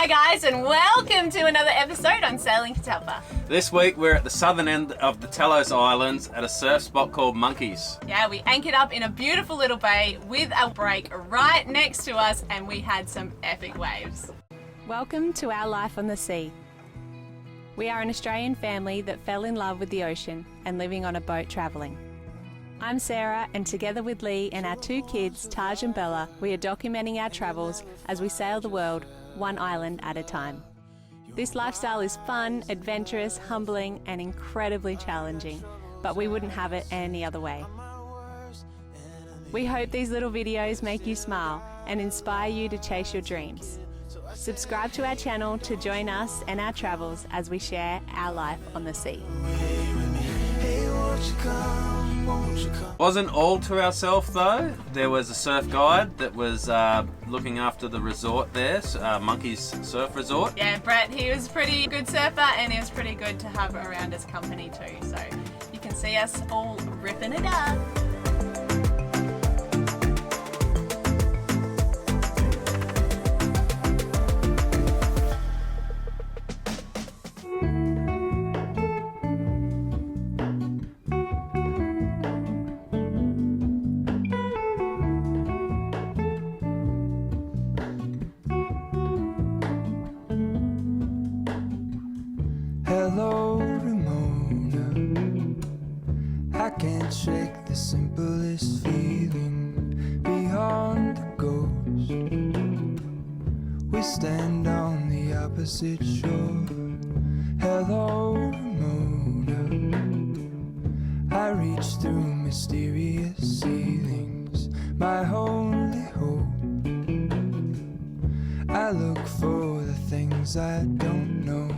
guys, and welcome to another episode on Sailing Catalpa. This week we're at the southern end of the Telos Islands at a surf spot called Monkeys. Yeah, we anchored up in a beautiful little bay with a break right next to us, and we had some epic waves. Welcome to our life on the sea. We are an Australian family that fell in love with the ocean and living on a boat travelling. I'm Sara, and together with Lee and our two kids, Taj and Bella, we are documenting our travels as we sail the world one island at a time. This lifestyle is fun, adventurous, humbling, and incredibly challenging, but we wouldn't have it any other way. We hope these little videos make you smile and inspire you to chase your dreams. Subscribe to our channel to join us and our travels as we share our life on the sea. Wasn't all to ourselves though. There was a surf guide that was looking after the resort there, Monkeys Surf Resort. Yeah, Brett, he was a pretty good surfer and he was pretty good to have around as company too. So you can see us all ripping it up. Hello, Ramona. I can't shake the simplest feeling beyond the ghost. We stand on the opposite shore. Hello, Ramona. I reach through mysterious ceilings, my only hope. I look for the things I don't know.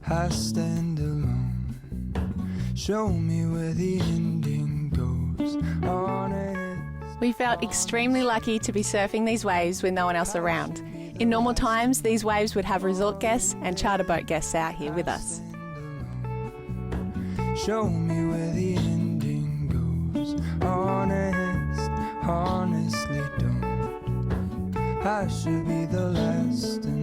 I stand alone. Show me where the ending goes. Honest. We felt extremely lucky to be surfing these waves with no one else around. In normal times, these waves would have resort guests and charter boat guests out here with us. Show me where the ending goes. Honest, honestly don't. I should be the last to know.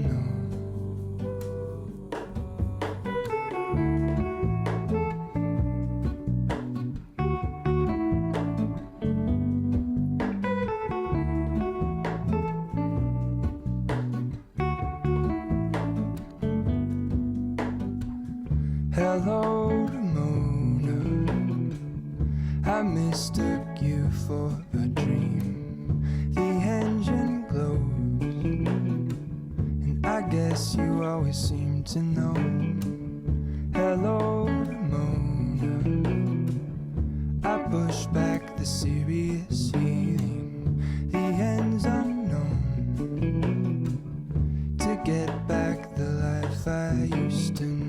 Hello, Ramona. I mistook you for a dream. The engine glows, and I guess you always seem to know. Hello, Ramona. I push back the serious feeling. The end's unknown. To get back the life I used to know.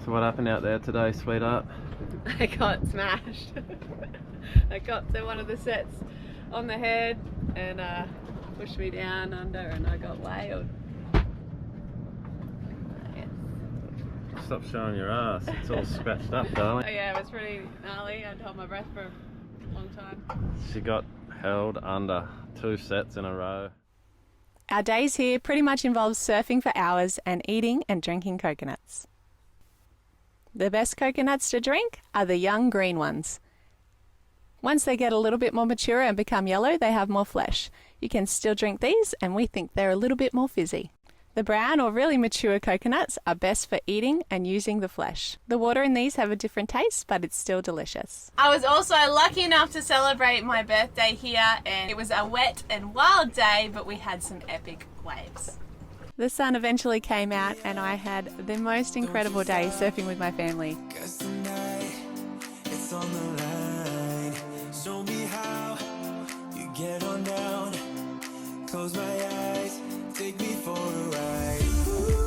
So what happened out there today, sweetheart? I got smashed. I got to one of the sets on the head and pushed me down under and I got whaled. Yes. Stop showing your ass. It's all scratched up, darling. Oh yeah, it was pretty gnarly. I'd held my breath for a long time. She got held under 2 sets in a row. Our days here pretty much involves surfing for hours and eating and drinking coconuts. The best coconuts to drink are the young green ones. Once they get a little bit more mature and become yellow, they have more flesh. You can still drink these, and we think they're a little bit more fizzy. The brown or really mature coconuts are best for eating and using the flesh. The water in these have a different taste, but it's still delicious. I was also lucky enough to celebrate my birthday here, and it was a wet and wild day, but we had some epic waves. The sun eventually came out and I had the most incredible day surfing with my family. Guess tonight it's on the line. Show me how you get on down. Close my eyes, take me for a ride. Ooh.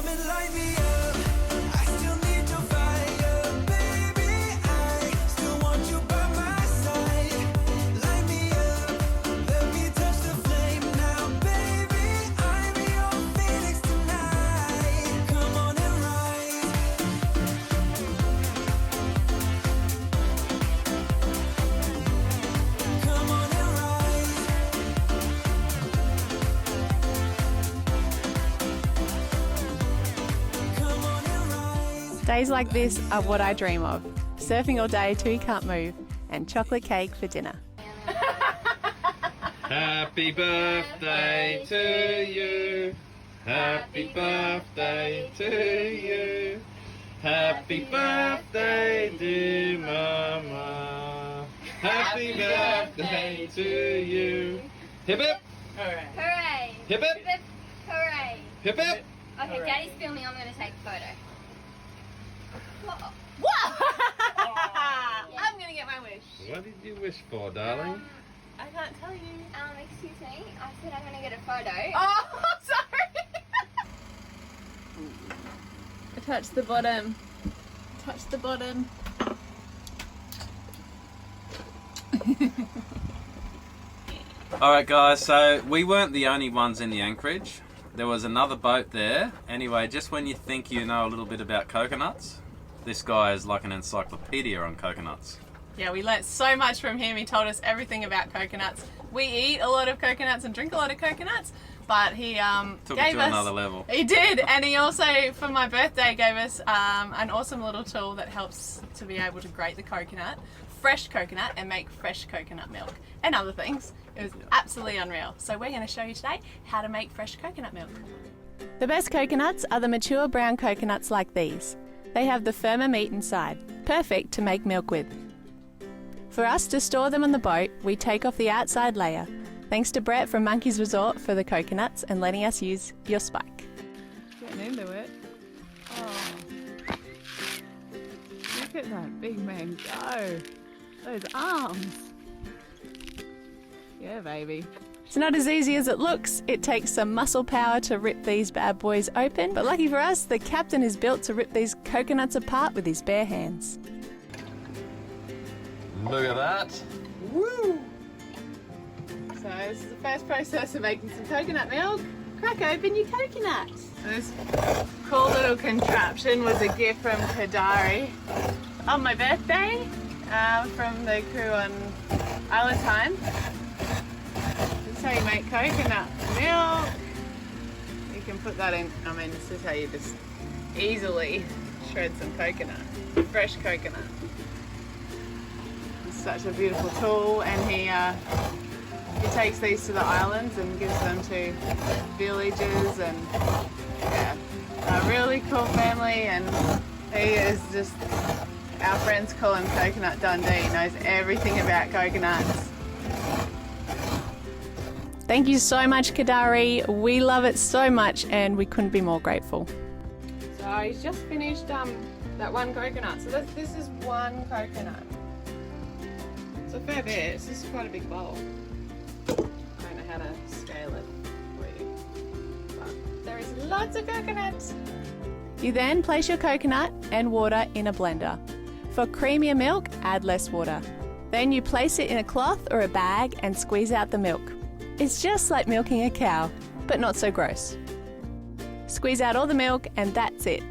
Come and light me up. I still need your fire, baby. I still want you by my side. Light me up. Let me touch the flame now, baby. I'm your phoenix tonight. Come on and rise. Come on and rise. Come on and rise. Days like this are what I dream of. Surfing all day till you can't move, and chocolate cake for dinner. Happy birthday to you. Happy birthday to you. Happy birthday, dear Mama. Happy birthday to you. Hip hip. Hooray! Hip hip. Hip, hooray! Hip hip. Okay, Daddy's filming. I'm going to take a photo. What? I'm gonna get my wish. What did you wish for, darling? I can't tell you. Excuse me. I said I'm going to get a photo. Oh, sorry. Touch the bottom. Touch the bottom. Alright guys, so we weren't the only ones in the anchorage. There was another boat there. Anyway, just when you think you know a little bit about coconuts, this guy is like an encyclopedia on coconuts. Yeah, we learnt so much from him. He told us everything about coconuts. We eat a lot of coconuts and drink a lot of coconuts, but he Took gave it to us another level. He did, and he also, for my birthday, gave us an awesome little tool that helps to be able to grate the coconut, fresh coconut, and make fresh coconut milk and other things. It was absolutely unreal. So we're going to show you today how to make fresh coconut milk. The best coconuts are the mature brown coconuts like these. They have the firmer meat inside, perfect to make milk with. For us to store them on the boat, we take off the outside layer. Thanks to Brett from Monkey's Resort for the coconuts and letting us use your spike. Getting into it. Oh. Look at that big man go. Those arms. Yeah, baby. It's not as easy as it looks. It takes some muscle power to rip these bad boys open, but lucky for us, the captain is built to rip these coconuts apart with his bare hands. Look at that. Woo! So this is the first process of making some coconut milk. Crack open your coconut. This cool little contraption was a gift from Kadari on my birthday from the crew on Island Time. This is how you make coconut milk. You can put that in, this is how you just easily shred some coconut, fresh coconut. It's such a beautiful tool, and he takes these to the islands and gives them to villages, and yeah, a really cool family, and he is just, our friends call him Coconut Dundee. He knows everything about coconuts. Thank you so much, Kadari. We love it so much, and we couldn't be more grateful. So he's just finished that one coconut. So this is one coconut. It's a fair bit. This is quite a big bowl. I don't know how to scale it for you, but there is lots of coconuts. You then place your coconut and water in a blender. For creamier milk, add less water. Then you place it in a cloth or a bag and squeeze out the milk. It's just like milking a cow, but not so gross. Squeeze out all the milk and that's it.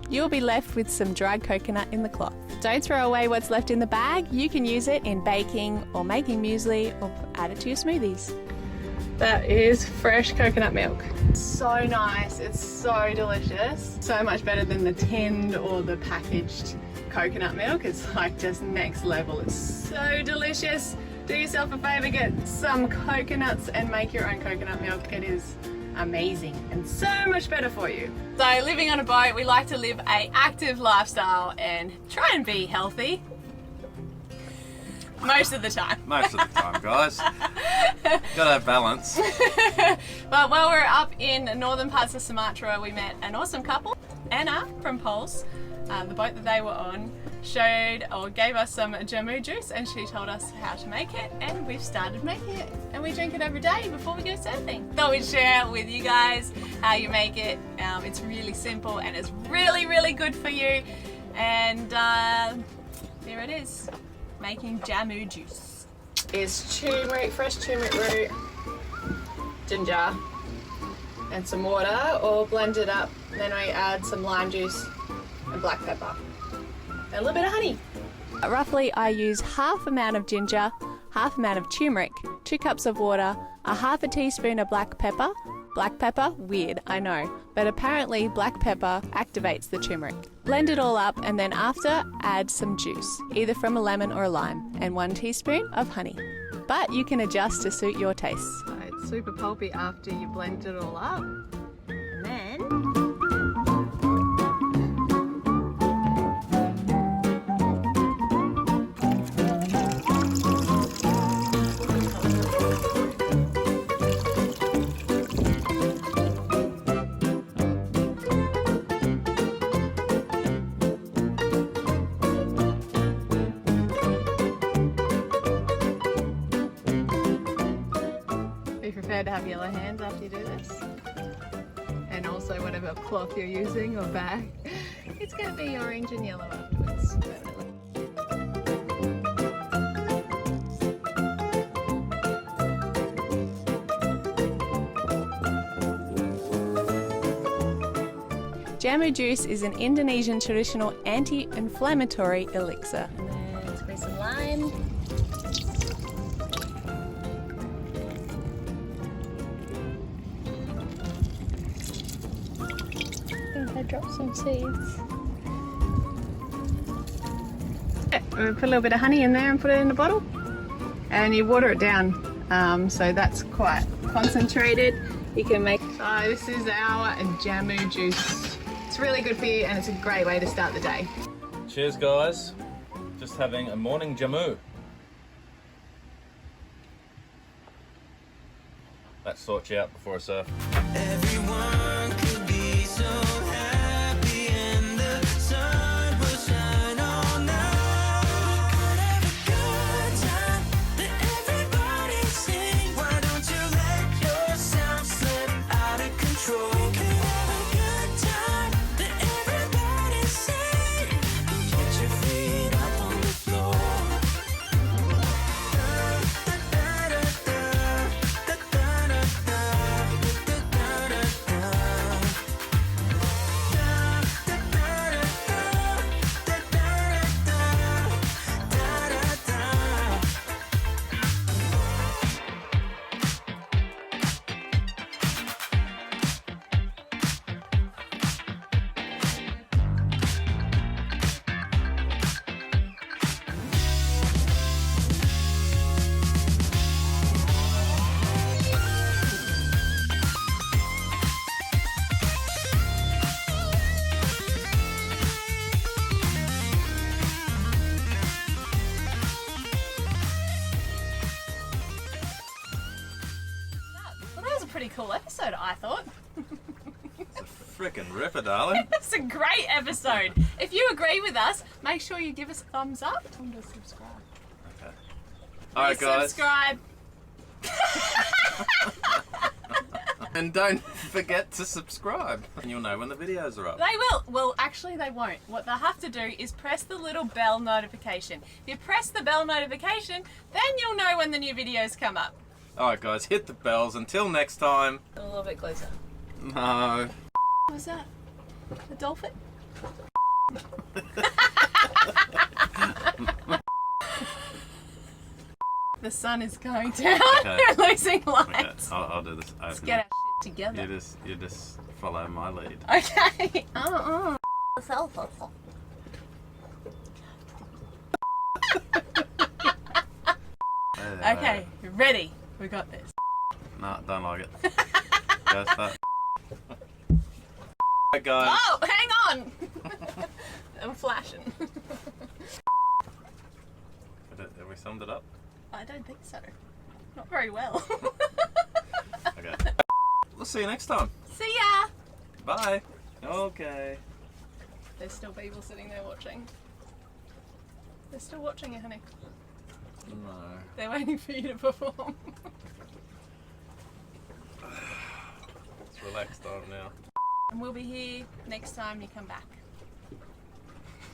You'll be left with some dried coconut in the cloth. Don't throw away what's left in the bag. You can use it in baking or making muesli or add it to your smoothies. That is fresh coconut milk. So nice, it's so delicious. So much better than the tinned or the packaged coconut milk. It's like just next level. It's so delicious. Do yourself a favor, get some coconuts and make your own coconut milk. It is amazing and so much better for you. So living on a boat, we like to live an active lifestyle and try and be healthy. Most of the time. Most of the time, guys. Gotta have balance. But while we're up in northern parts of Sumatra, we met an awesome couple, Anna from Pulse, the boat that they were on. showed or gave us some Jamu juice, and she told us how to make it, and we've started making it, and we drink it every day before we go surfing. Thought we'd share with you guys how you make it. It's really simple and it's really good for you. And here it is, making Jamu juice. Is turmeric, fresh turmeric root, ginger, and some water, all blended up. Then I add some lime juice and black pepper and a little bit of honey. Roughly, I use half amount of ginger, half amount of turmeric, 2 cups of water, a half a teaspoon of black pepper. Black pepper? Weird, I know, but apparently black pepper activates the turmeric. Blend it all up, and then after, add some juice, either from a lemon or a lime, and 1 teaspoon of honey. But you can adjust to suit your tastes. So it's super pulpy after you blend it all up. And then be prepared to have yellow hands after you do this. And also whatever cloth you're using or bag, it's going to be orange and yellow afterwards. Jamu juice is an Indonesian traditional anti-inflammatory elixir. And then squeeze some lime. I dropped some seeds. We put a little bit of honey in there and put it in a bottle, and you water it down, so that's quite concentrated. You can make. So this is our Jamu juice. It's really good for you, and it's a great way to start the day. Cheers, guys. Just having a morning Jamu. That sorts you out before a surf. Everyone could be so happy and the sun will shine all night. We could have a good time, let everybody sing. Why don't you let yourself slip out of control? We could have a good time, let everybody sing. Get your feet up on the floor. Well, that was a pretty cool episode, I thought. It's a frickin' ripper, darling. It's a great episode. If you agree with us, make sure you give us a thumbs up. And subscribe. Okay. Alright, guys. Subscribe. And don't forget to subscribe, and you'll know when the videos are up. They will. Well, actually, they won't. What they'll have to do is press the little bell notification. If you press the bell notification, then you'll know when the new videos come up. Alright, guys, hit the bells. Until next time. A little bit closer. No. What was that? A dolphin? The sun is going down. Okay. We're losing light. Okay, I'll do this. Let's get our shit together. You just follow my lead. Okay. Okay, ready. We got this. No, don't like it. Go start. Alright, guys. Oh, hang on. I'm flashing. Have we summed it up? I don't think so. Not very well. Okay. We'll see you next time. See ya. Bye. Okay. There's still people sitting there watching. They're still watching it, honey. No. They're waiting for you to perform. It's relaxed time now. And we'll be here next time you come back.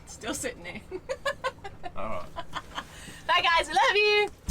Still sitting there. Alright. Bye guys, I love you!